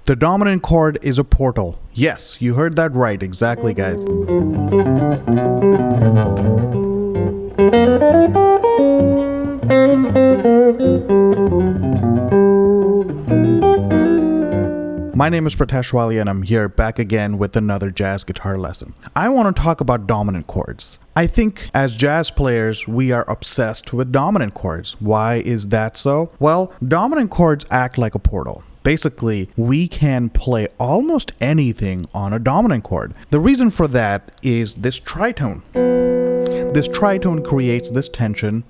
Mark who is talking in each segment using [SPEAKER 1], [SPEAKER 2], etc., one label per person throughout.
[SPEAKER 1] The dominant chord is a portal. Yes, you heard that right, exactly, guys. My name is Pritesh Wali and I'm here back again with another jazz guitar lesson. I want to talk about dominant chords. I think as jazz players, we are obsessed with dominant chords. Why is that so? Well, dominant chords act like a portal. Basically, we can play almost anything on a dominant chord. The reason for that is this tritone. This tritone creates this tension,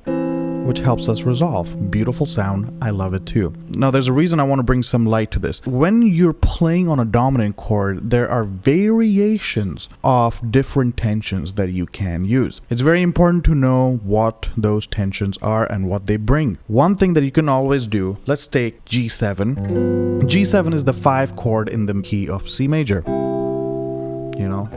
[SPEAKER 1] which helps us resolve. Beautiful sound. I love it too. Now, there's a reason I want to bring some light to this. When you're playing on a dominant chord, there are variations of different tensions that you can use. It's very important to know what those tensions are and what they bring. One thing that you can always do, let's take G7. G7 is the 5 chord in the key of C major. You know?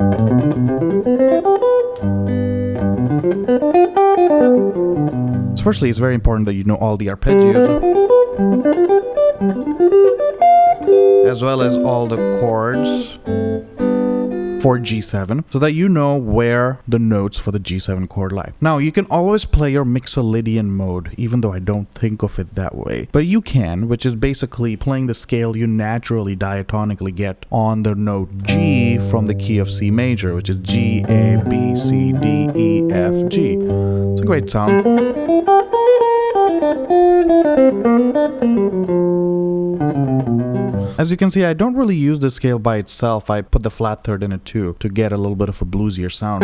[SPEAKER 1] So firstly, it's very important that you know all the arpeggios, as well as all the chords for G7, so that you know where the notes for the G7 chord lie. Now, you can always play your Mixolydian mode, even though I don't think of it that way. But you can, which is basically playing the scale you naturally diatonically get on the note G from the key of C major, which is G, A, B, C, D, E, F, G. It's a great sound. As you can see, I don't really use the scale by itself. I put the flat third in it too to get a little bit of a bluesier sound.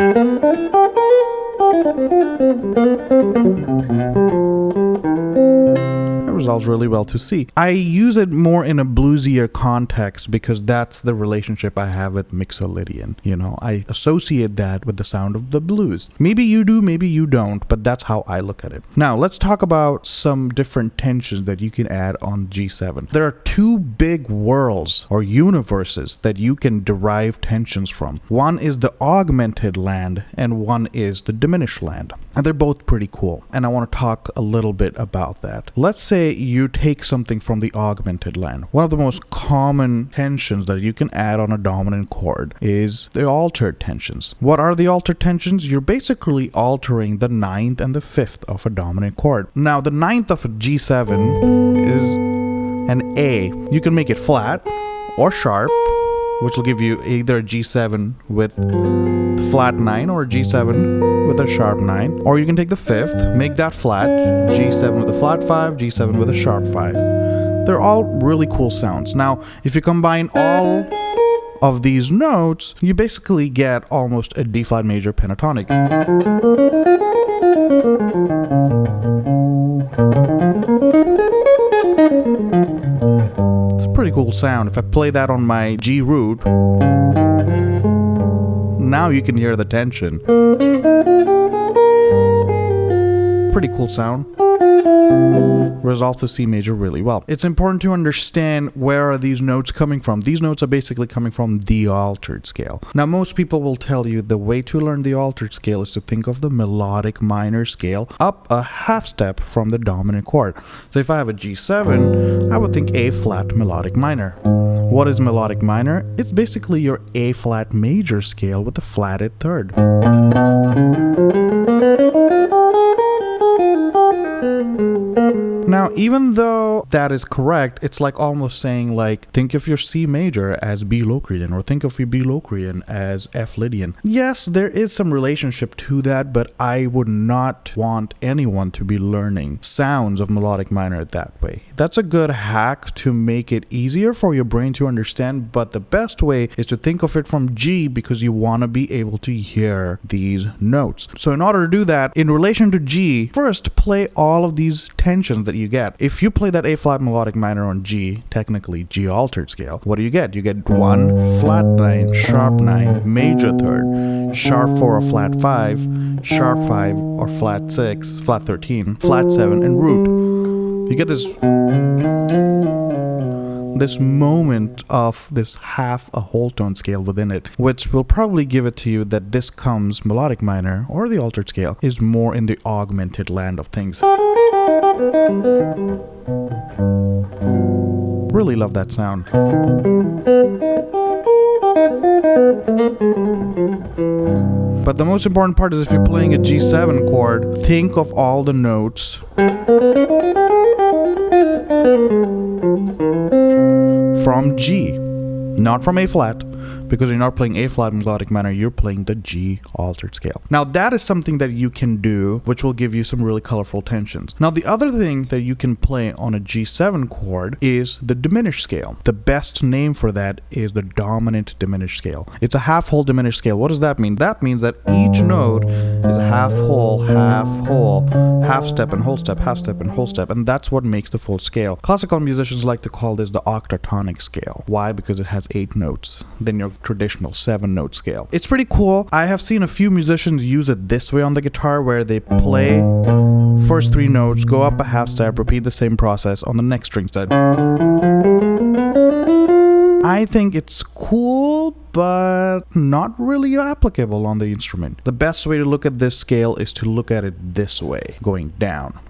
[SPEAKER 1] That resolves really well to C. I use it more in a bluesier context because that's the relationship I have with Mixolydian. You know, I associate that with the sound of the blues. Maybe you do, maybe you don't, but that's how I look at it. Now, let's talk about some different tensions that you can add on G7. There are two big worlds or universes that you can derive tensions from. One is the Augmented Land and one is the Diminished Land. And they're both pretty cool. And I want to talk a little bit about that. Let's say you take something from the Augmented Land. One of the most common tensions that you can add on a dominant chord is the altered tensions. What are the altered tensions? You're basically altering the 9th and the 5th of a dominant chord. Now, the 9th of a G7 is an A. You can make it flat or sharp, which will give you either a G7 with the flat 9 or a G7 with a sharp 9. Or you can take the 5th, make that flat, G7 with a flat 5, G7 with a sharp 5. They're all really cool sounds. Now, if you combine all of these notes, you basically get almost a D flat major pentatonic. It's a pretty cool sound. If I play that on my G root, now you can hear the tension. Pretty cool sound. Resolve to C major really well. It's important to understand where are these notes coming from. These notes are basically coming from the altered scale. Now, most people will tell you the way to learn the altered scale is to think of the melodic minor scale up a half step from the dominant chord. So if I have a G7, I would think A flat melodic minor. What is melodic minor? It's basically your A flat major scale with a flatted third. Now, even though that is correct, it's like almost saying like, think of your C major as B Locrian or think of your B Locrian as F Lydian. Yes, there is some relationship to that, but I would not want anyone to be learning sounds of melodic minor that way. That's a good hack to make it easier for your brain to understand, but the best way is to think of it from G because you want to be able to hear these notes. So in order to do that, in relation to G, first play all of these tensions that you get. If you play that A flat melodic minor on G, technically G altered scale, what do you get? You get 1, flat 9, sharp 9, major third, sharp 4 or flat 5, sharp 5 or flat 6, flat 13, flat 7, and root. You get this moment of this half a whole tone scale within it, which will probably give it to you that this comes melodic minor or the altered scale is more in the augmented land of things. Really love that sound. But the most important part is if you're playing a G7 chord, think of all the notes from G, not from A flat, because you're not playing A flat melodic minor, you're playing the G altered scale. Now that is something that you can do, which will give you some really colorful tensions. Now the other thing that you can play on a G7 chord is the diminished scale. The best name for that is the dominant diminished scale. It's a half whole diminished scale. What does that mean? That means that each note is a half whole, half step and whole step, half step and whole step, and that's what makes the full scale. Classical musicians like to call this the octatonic scale. Why? Because it has 8 notes than your traditional 7-note scale. It's pretty cool. I have seen a few musicians use it this way on the guitar, where they play first 3 notes, go up a half step, repeat the same process on the next string set. I think it's cool, but not really applicable on the instrument. The best way to look at this scale is to look at it this way, going down.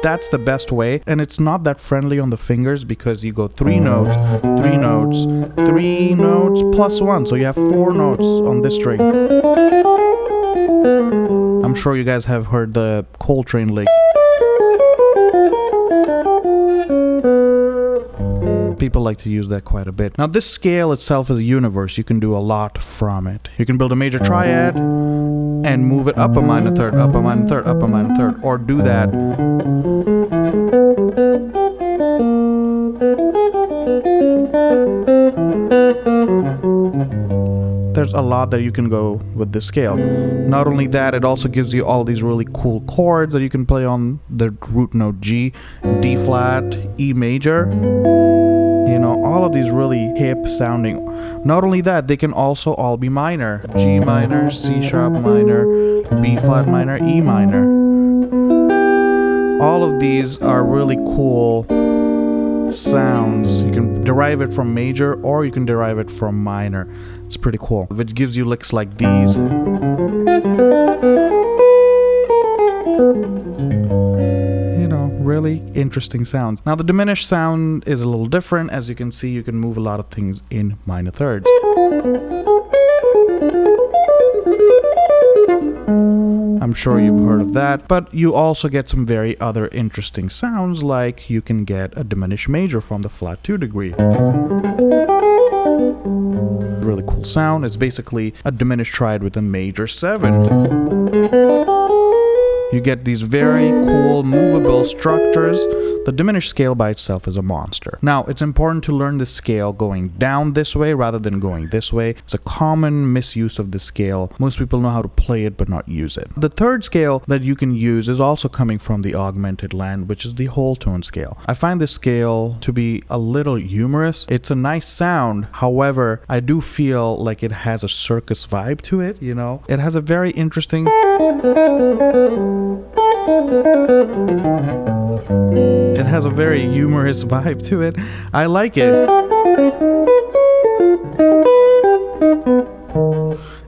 [SPEAKER 1] That's the best way, and it's not that friendly on the fingers because you go 3 notes, 3 notes, 3 notes plus 1, so you have 4 notes on this string. I'm sure you guys have heard the Coltrane lick. People like to use that quite a bit. Now this scale itself is a universe. You can do a lot from it. You can build a major triad and move it up a minor third, up a minor third, up a minor third, or do that. There's a lot that you can go with this scale. Not only that, it also gives you all these really cool chords that you can play on the root note G, D flat, E major. You know, all of these really hip sounding. Not only that, they can also all be minor. G minor, C sharp minor, B flat minor, E minor. All of these are really cool sounds. You can derive it from major or you can derive it from minor. It's pretty cool. Which gives you licks like these. Really interesting sounds. Now the diminished sound is a little different. As you can see, you can move a lot of things in minor thirds. I'm sure you've heard of that, but you also get some very other interesting sounds, like you can get a diminished major from the flat 2 degree. Really cool sound. It's basically a diminished triad with a major 7. You get these very cool movable structures. The diminished scale by itself is a monster. Now, it's important to learn the scale going down this way rather than going this way. It's a common misuse of the scale. Most people know how to play it but not use it. The third scale that you can use is also coming from the Augmented Land, which is the whole tone scale. I find this scale to be a little humorous. It's a nice sound. However, I do feel like it has a circus vibe to it, you know? It has a very interesting... It has a very humorous vibe to it. I like it.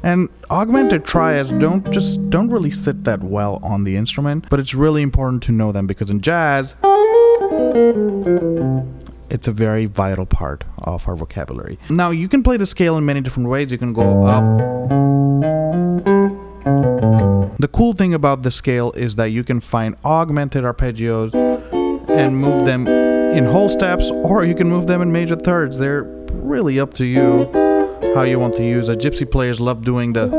[SPEAKER 1] And augmented triads don't really sit that well on the instrument, but it's really important to know them because in jazz, it's a very vital part of our vocabulary. Now, you can play the scale in many different ways. You can go up. The cool thing about the scale is that you can find augmented arpeggios and move them in whole steps, or you can move them in major thirds. They're really up to you how you want to use it. Gypsy players love doing that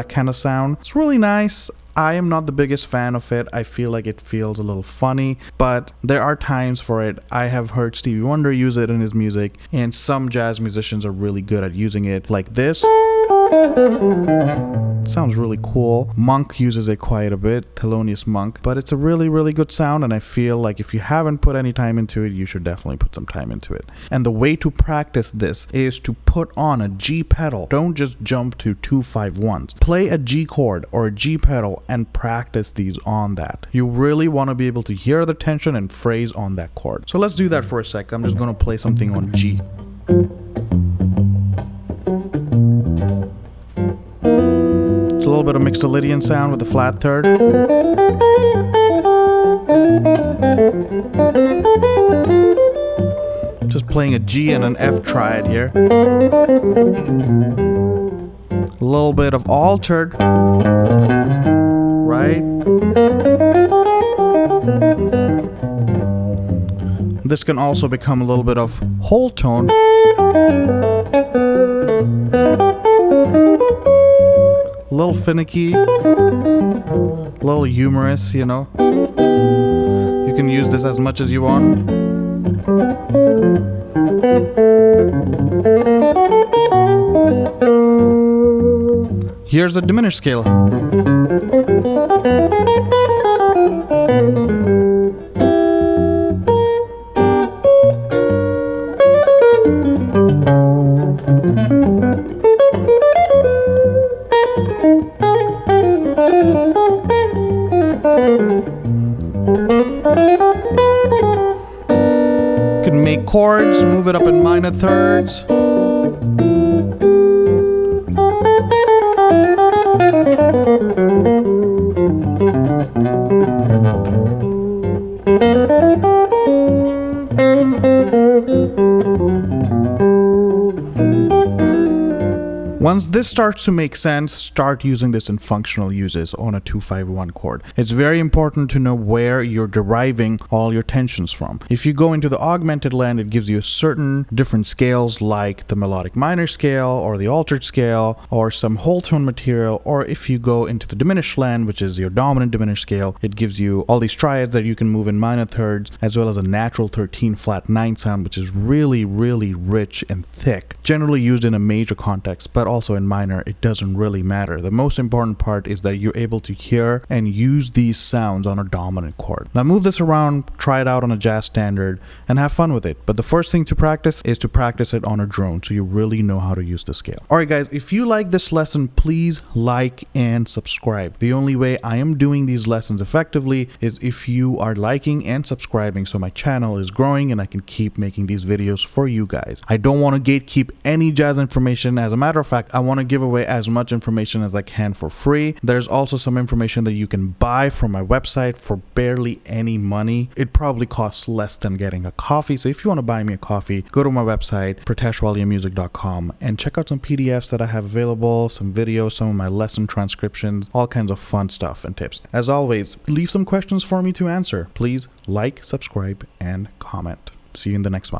[SPEAKER 1] kind of sound. It's really nice. I am not the biggest fan of it. I feel like it feels a little funny, but there are times for it. I have heard Stevie Wonder use it in his music, and some jazz musicians are really good at using it, like this. It sounds really cool. Monk uses it quite a bit, Thelonious Monk, but it's a really, really good sound, and I feel like if you haven't put any time into it, you should definitely put some time into it. And the way to practice this is to put on a G pedal. Don't just jump to 2-5-1s. Play a G chord or a G pedal and practice these on that. You really want to be able to hear the tension and phrase on that chord. So let's do that for a sec. I'm just going to play something on G. It's a little bit of Mixolydian sound with the flat third. Just playing a G and an F triad here. A little bit of altered, right? This can also become a little bit of whole tone. A little finicky, a little humorous, you know. You can use this as much as you want. Here's a diminished scale. You can make chords, move it up in minor thirds. Once this starts to make sense, start using this in functional uses on a 2-5-1 chord. It's very important to know where you're deriving all your tensions from. If you go into the Augmented Land, it gives you certain different scales like the melodic minor scale or the altered scale or some whole tone material. Or if you go into the Diminished Land, which is your dominant diminished scale, it gives you all these triads that you can move in minor thirds, as well as a natural 13 flat 9 sound, which is really, really rich and thick, generally used in a major context, but also in minor, it doesn't really matter. The most important part is that you're able to hear and use these sounds on a dominant chord. Now move this around, try it out on a jazz standard, and have fun with it. But the first thing to practice is to practice it on a drone so you really know how to use the scale. Alright guys, if you like this lesson, please like and subscribe. The only way I am doing these lessons effectively is if you are liking and subscribing so my channel is growing and I can keep making these videos for you guys. I don't want to gatekeep any jazz information. As a matter of fact, I want to give away as much information as I can for free. There's also some information that you can buy from my website for barely any money. It probably costs less than getting a coffee. So if you want to buy me a coffee, go to my website, prateshwaliamusic.com, and check out some PDFs that I have available, some videos, some of my lesson transcriptions, all kinds of fun stuff and tips. As always, leave some questions for me to answer. Please like, subscribe, and comment. See you in the next one.